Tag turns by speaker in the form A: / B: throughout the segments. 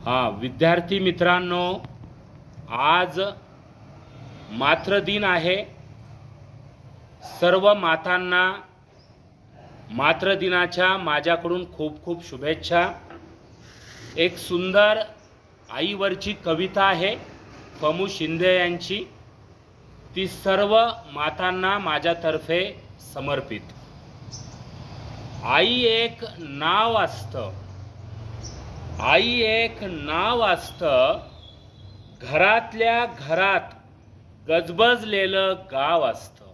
A: विद्यार्थी मित्रांनो, आज मातृदिन आहे। सर्व मातांना मातृदिनाच्या माझ्याकडून खूप खूप शुभेच्छा। एक सुंदर आईवरची कविता आहे फमू शिंदे यांची, ती सर्व मातांना माझ्यातर्फे समर्पित। आई एक नाव असतं, आई एक नाव असतं, घरातल्या घरात गजबजलेलं गाव असतं।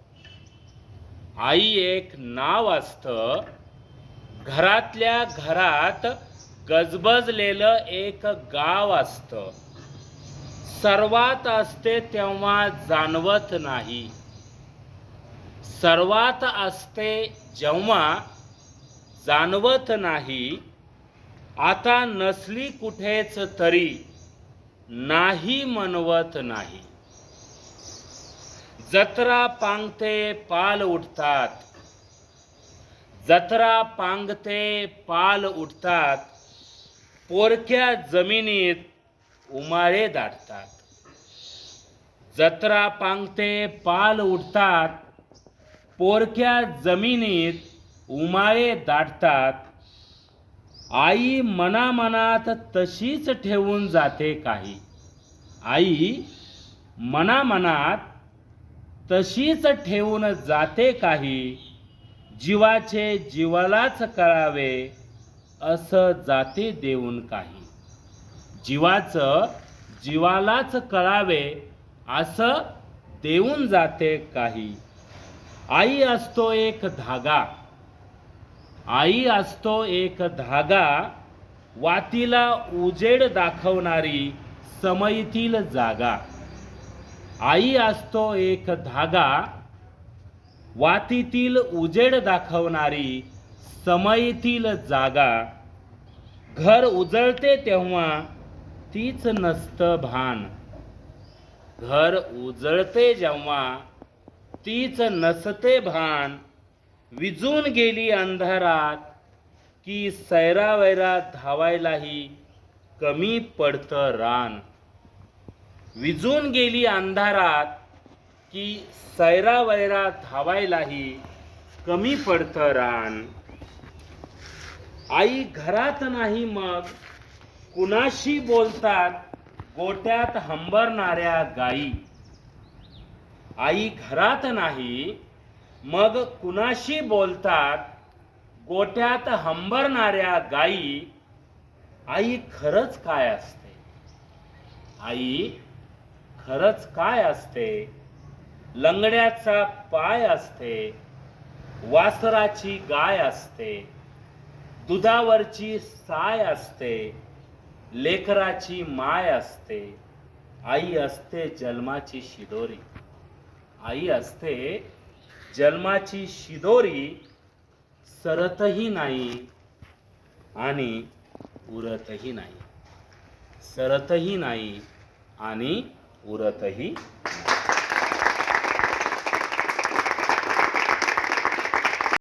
A: आई एक नाव असतं, घरातल्या घरात गजबजलेलं एक गाव असतं। सर्वात असते तेव्हा जाणवत नाही, सर्वात असते जेव्हा जाणवत नाही। आता नसली कुठेच तरी नाही म्हणवत नाही। जत्रा पांगते पाल उठतात, जत्रा पांगते पाल उठतात, पोरक्या जमिनीत उमाळे दाटतात। जत्रा पांगते पाल उठतात, पोरक्या जमिनीत उमाळे दाटतात। आई मनामनात तशीच ठेवून जाते काही, आई मनामनात तशीच ठेवून जाते काही। जीवाचे जीवालाच कळावे असं जाते देऊन काही, जीवाचं जीवालाच कळावे असं देऊन जाते काही। आई असतो एक धागा, आई असतो एक धागा, वातीला उजेड दाखवणारी समईतील जागा। आई असतो एक धागा, वातीतील उजेड दाखवणारी समईतील जागा। घर उजळते तेव्हा तीच नसतं भान, घर उजळते जेव्हा तीच नसते भान। विजून गेली अंधारात की सैरावैरा धावायलाही कमी पडतं रान। विजून गेली अंधारात की सैरावैरा धावायलाही कमी पडतं रान। आई घरात नाही मग कुणाशी बोलतात गोट्यात हंबरणाऱ्या गाई। आई घरात नाही मग कुणाशी बोलतात गोट्यात हंबरणाऱ्या गाई। आई खरंच काय असते, आई खरंच काय असते, लंगड्याचा पाय असते, वासराची गाय असते, दुधावरची साय असते, लेकराची माय असते। आई असते जन्माची शिदोरी, आई असते जन्माची शिदोरी, सरतही नाही आणि उरतही नाही, सरतही नाही आणि उरतही